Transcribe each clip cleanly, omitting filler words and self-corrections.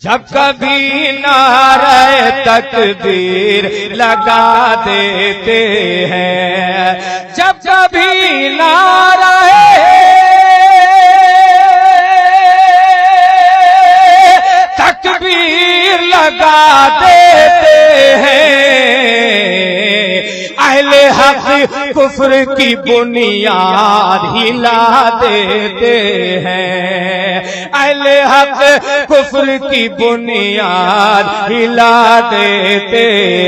जब कभी नारे तकबीर लगा देते हैं, जब कभी नारे तकबीर लगा देते हैं, अहले हक कुफ्र की बुनियाद हिला देते हैं, अहले हक कुफ्र की बुनियाद हिला देते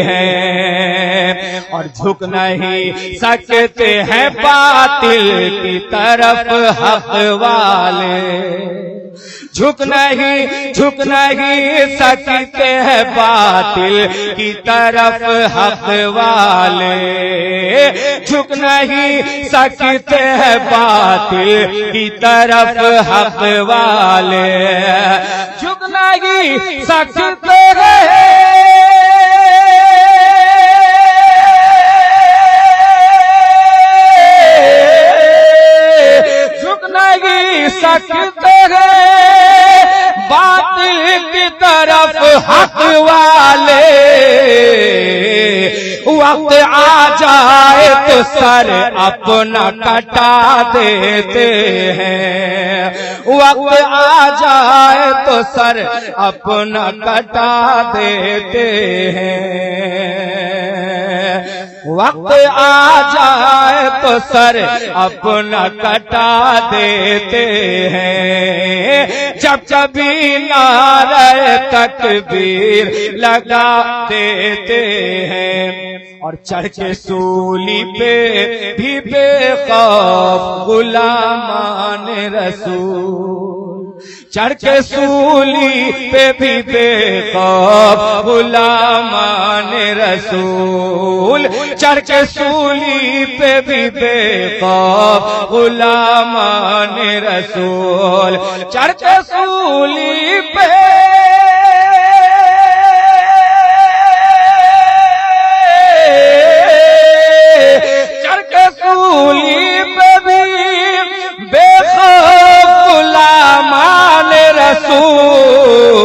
हैं। और झुक नहीं सकते हैं बातिल की तरफ हक वाले, झुक नहीं सकते हैं बातिल की तरफ हक वाले, झुक नहीं सकते हैं बातिल की तरफ हक वाले, झुक नहीं सकते हैं सकते हैं बातिल की तरफ हक वाले। वक्त आ जाए तो सर अपना कटा देते हैं, वक्त आ जाए तो सर अपना कटा देते हैं, वक्त आ जाए तो सर अपना कटा देते हैं। जब कभी नारे तकबीर लगा देते हैं, और चढ़ के सूली पे भी बेखौफ गुलामान रसूल, चढ़ के सूली पे भी बेखौफ गुलामान रसूल, चढ़ के सूली पे भी बेखौफ गुलामान रसूल, चढ़ के सूली पे चढ़ के सूली पे भी बेखौफ गुलामान रसूल,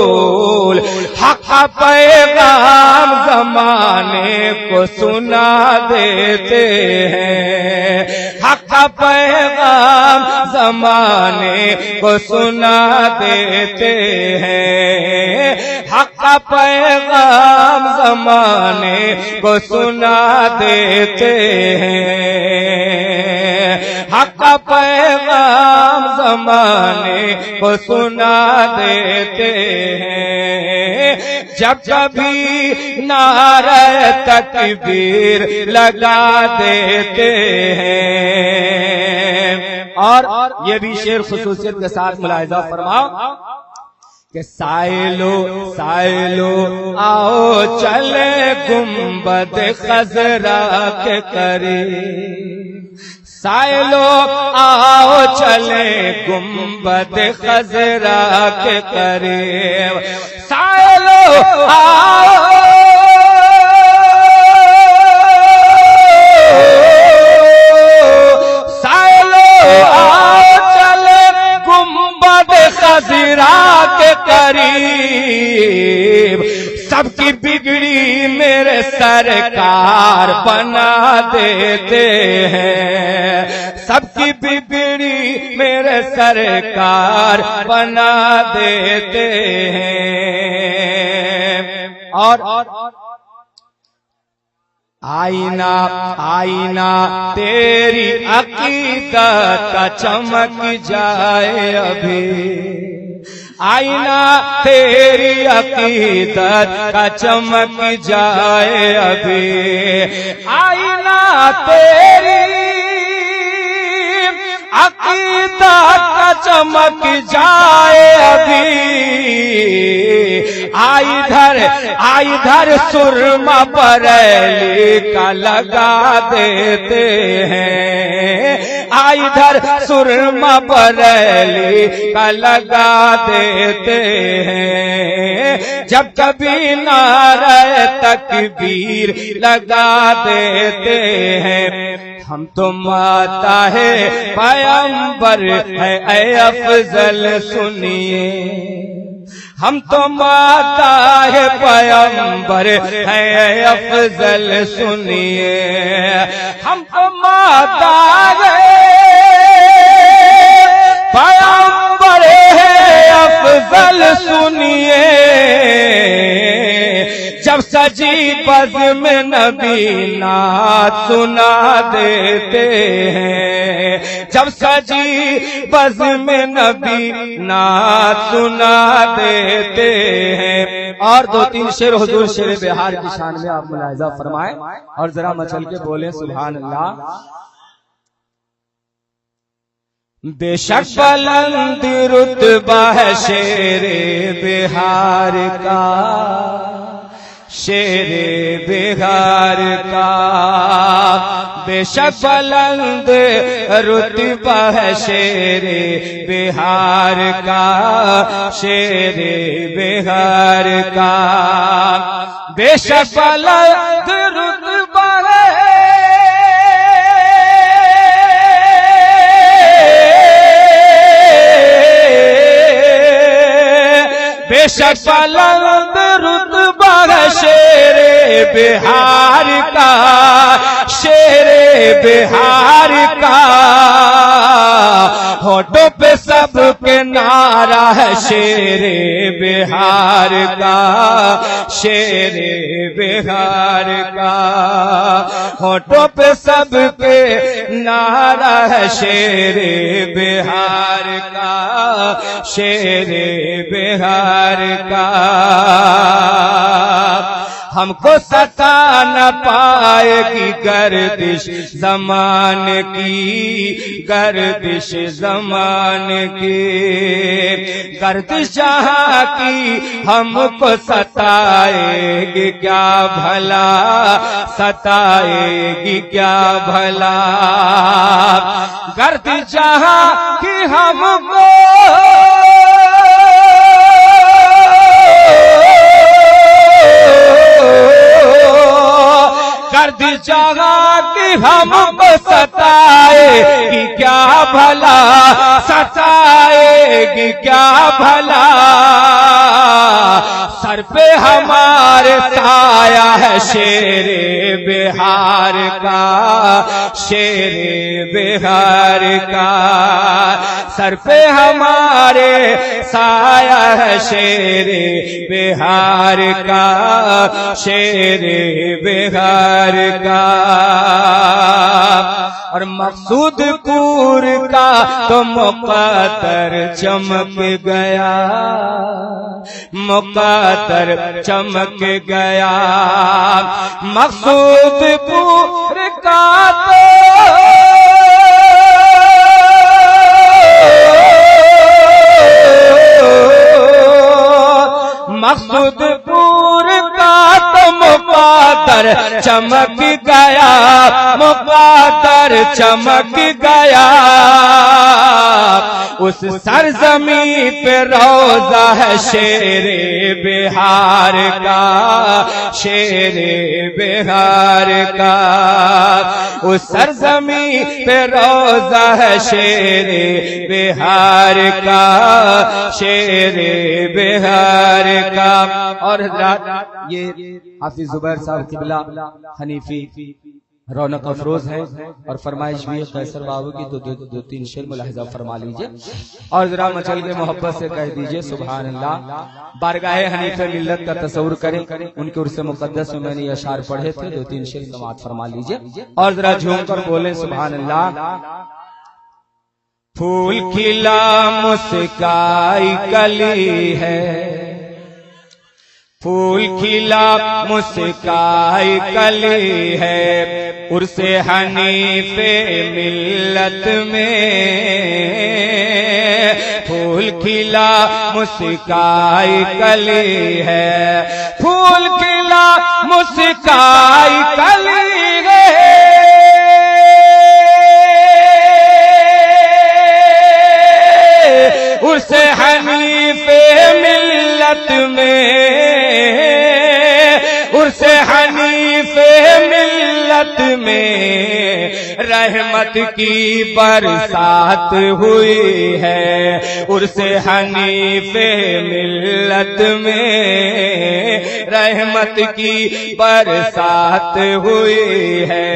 हक पैगाम ज़माने को सुना देते हैं, हक पैगाम ज़माने को सुना देते हैं, हक पैगाम ज़माने को सुना देते हैं, हक पैगाम ज़माने को सुना देते हैं। जब कभी नारे तकबीर लगा देते हैं। और ये भी शेर खुसूसियत के साथ मुलाहिजा फरमाओ कि साइलो साइलो आओ चले गुंबद खजरा के करीब, साइलो आओ चले गुंबद खजरा के करीब, साइलो आओ खजरा के करीब, सबकी बिगड़ी मेरे सरकार बना देते हैं, सबकी बिगड़ी मेरे सरकार बना देते हैं। और आईना आईना तेरी अकीदत का चमक जाए अभी, आईना तेरी अकीदत का चमक जाए अभी, आईना तेरी अकीदत का चमक जाए अभी, आई धर सुरमा बरेली का लगा देते हैं, आई धर सुरमा बरेली का लगा देते हैं। जब कभी नारे तकबीर लगा देते हैं, हम तो माता है पैगंबर है ऐ अफजल सुनिए, हम तो माता है पैगंबर है अफजल सुनिए, हम तो माता है पैगंबर है अफजल सुनिए। जब सजी बज़्म में नबी नात सुना देते हैं, जब सजी बज़्म में नबी नात सुना देते हैं। और दो तीन शेर हुजूर शेर बिहार की शान में आप मुलाहिजा फरमाएं और जरा मचल के बोले सुभान अल्लाह। बेशक बुलंद रुतबा है शेरे बिहार का, शेरे बिहार का। बेशक बुलंद रुतबा है शेरे बिहार का, शेरे बिहार का। बेशक बुलंद रुतबा है, बेशक बुलंद रुतबा है शेरे बिहार का, शेरे बिहार का। होठों पे सबके नारा है शेरे बिहार का, शेरे बिहार का। होठों पे सबके नारा है शेरे बिहार का, शेरे बिहार का। हमको सता न पाएगी गर्दिश ज़मान की, गर्दिश ज़मान की। गर्दिश जहाँ की हमको सताएगी क्या भला, सताएगी क्या भला। गर्दिश जहाँ की हमको गर्दिश जहाँ की हमको सताएगी क्या भला, सताएगी क्या भला। सर पे हमारे साया है शेरे बिहार का, शेरे बिहार का। सर पे हमारे साया है शेरे बिहार का, शेरे बिहार का। और मकसूदपुर का तो मुक़द्दर चमक गया, मुक़द्दर चमक गया। मकसूदपुर का तो मकसूदपुर का तो मुक़द्दर चमक गया, मुक़द्दर चमक गया। उस सरज़मीं पे रोज़ा है शेरे बिहार का, शेरे बिहार का। उस सरज़मीं पे रोज़ा है शेरे बिहार का, शेरे बिहार का। और हज़रात ये हाफिज ज़ुबैर साहब क़िबला हनीफी रौनक अफरोज है और फरमाइश भी है कैसर बाबू की, तो दो तीन शेर मुलाहिजा फरमा लीजिए और जरा मचल के मोहब्बत से कह दीजिए सुभान अल्लाह। बारगाहे हनीफे मिल्लत का तस्वुर करें, उनके उर्स मुक़द्दस में मैंने ये अशार पढ़े थे, दो तीन शेर समाअत फरमा लीजिए और जरा झूम कर बोले सुभान अल्लाह। फूल खिला मुस्काई कली है, फूल खिला मुस्काई कली है। उर्से हनीफे मिल्लत में फूल खिला मुस्काई कली है, फूल खिला मुस्काई कली है। उर्से हनीफे मिल्लत में, उर्से हनीफे मिल्लत में रहमत की बरसात हुई है। उर्से हनीफे मिल्लत में रहमत की बरसात हुई है।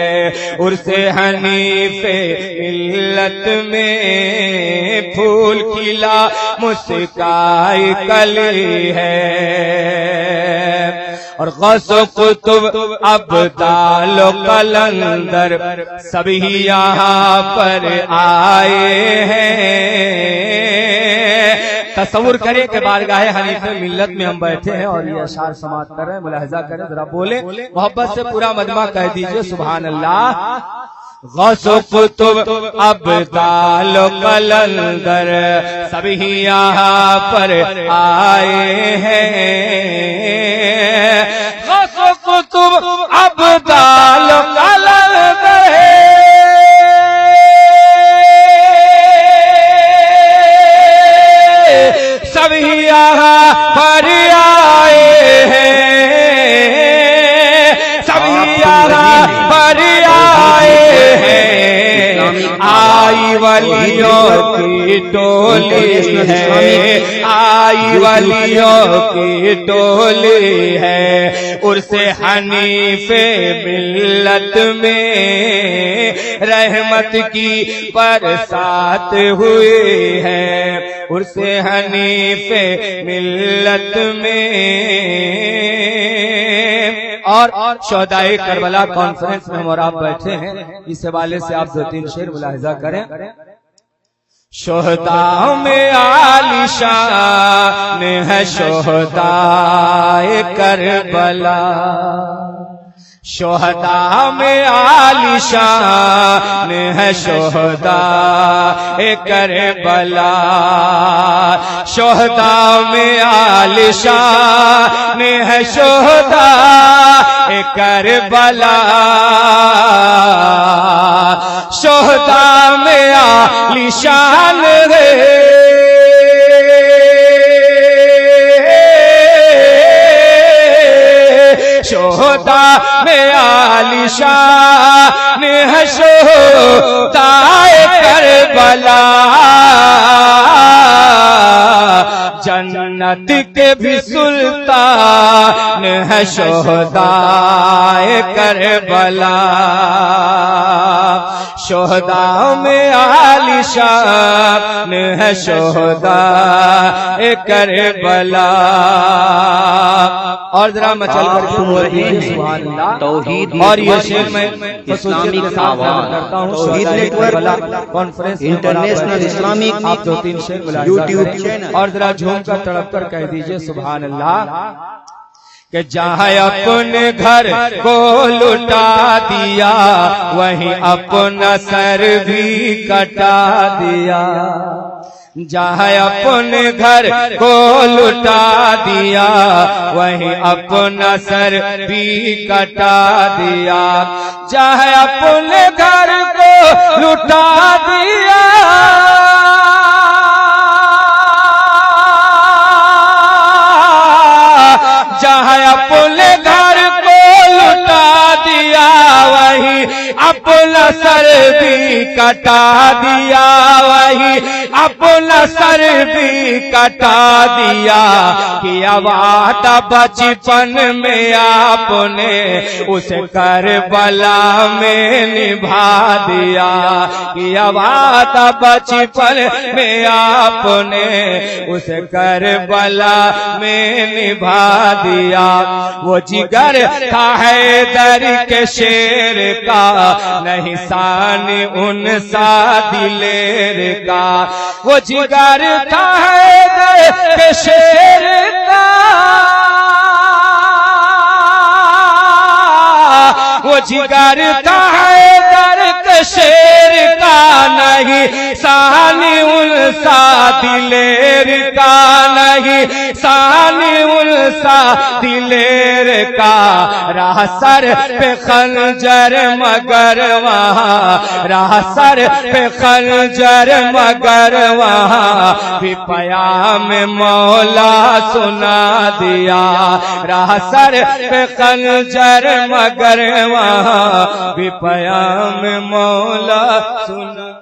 उर्से हनीफे मिल्लत में फूल खिला मुस्काई कली है। और गौसो कुतुब अब्दाल कलंदर सभी यहाँ पर आए हैं। तस्वुर करें कि बारगाहे हनीफे मिल्लत में हम बैठे हैं और ये अशार समात कर रहे हैं। मुलाहिजा करें, जरा बोले मोहब्बत से पूरा मजमा कह दीजिए सुभान अल्लाह। गौसो कुतुब अब्दाल कलंदर सभी यहाँ पर आए हैं। गौसो कुतुब अब्दाल कलंदर सभी यहाँ पर आए हैं। सभी यहाँ पर आई वलियों की टोली है। आई वलियों की टोली है। उर्से हनीफे मिल्लत में रहमत की बरसात हुई है। उर्से हनीफे मिल्लत में और शोहदाए करबला कॉन्फ्रेंस में हम और आप बैठे हैं। इस हवाले से आप 2-3 शेर मुलाहिजा करें। शोहदा में आलिशान है शोहदाए करबला। शोहदा में आलिशान है शोहदाए करबला। शोहदा में आलिशान है शोहदाए करबला। शोहदा में आलिशान है शोहदा में आलिशान है शोहदाए करबला। जन्नत के भी सुल्तान है शोहदाए करबला। शोहदा में आलिशान है शोहदाए करबला। और जरा मचल कर तौहीद और ये शेर में इस्लामिक आवाज करता हूँ। तौहीद नेटवर्क कॉन्फ्रेंस इंटरनेशनल इस्लामिक आप 2-3 शेर यूट्यूब चैनल और जरा झूम कर तड़प कर कह दीजिए सुभान अल्लाह। कि जहाँ अपने घर को लुटा दिया वहीं अपना सर भी कटा दिया। जहाँ अपने घर को लुटा दिया वहीं अपना सर भी कटा दिया। जहाँ अपने घर को लुटा दिया जहाँ अपने घर को लुटा दिया वहीं अपना सर भी कटा दिया। वहीं अपना सर भी कटा दिया। किया वादा बचपन में आपने उस करबला में निभा दिया। किया वादा बचपन में आपने उस करबला में निभा दिया। वो जिगर था हैदर के शेर का नहीं शान उन सा दिलेर का। वो जिगर था हैदर के शेर का वो जिगर था हैदर के शेर का नहीं शानी उल्सा दिलेर का नहीं शानी उल्सा दिलेर का, रहा सर पे खंजर मगर वहाँ, रहा सर पे खंजर मगर वहाँ भी प्याम मौला सुना दिया। रहा सर पे खंजर मगर वहाँ भी प्याम मौला सुना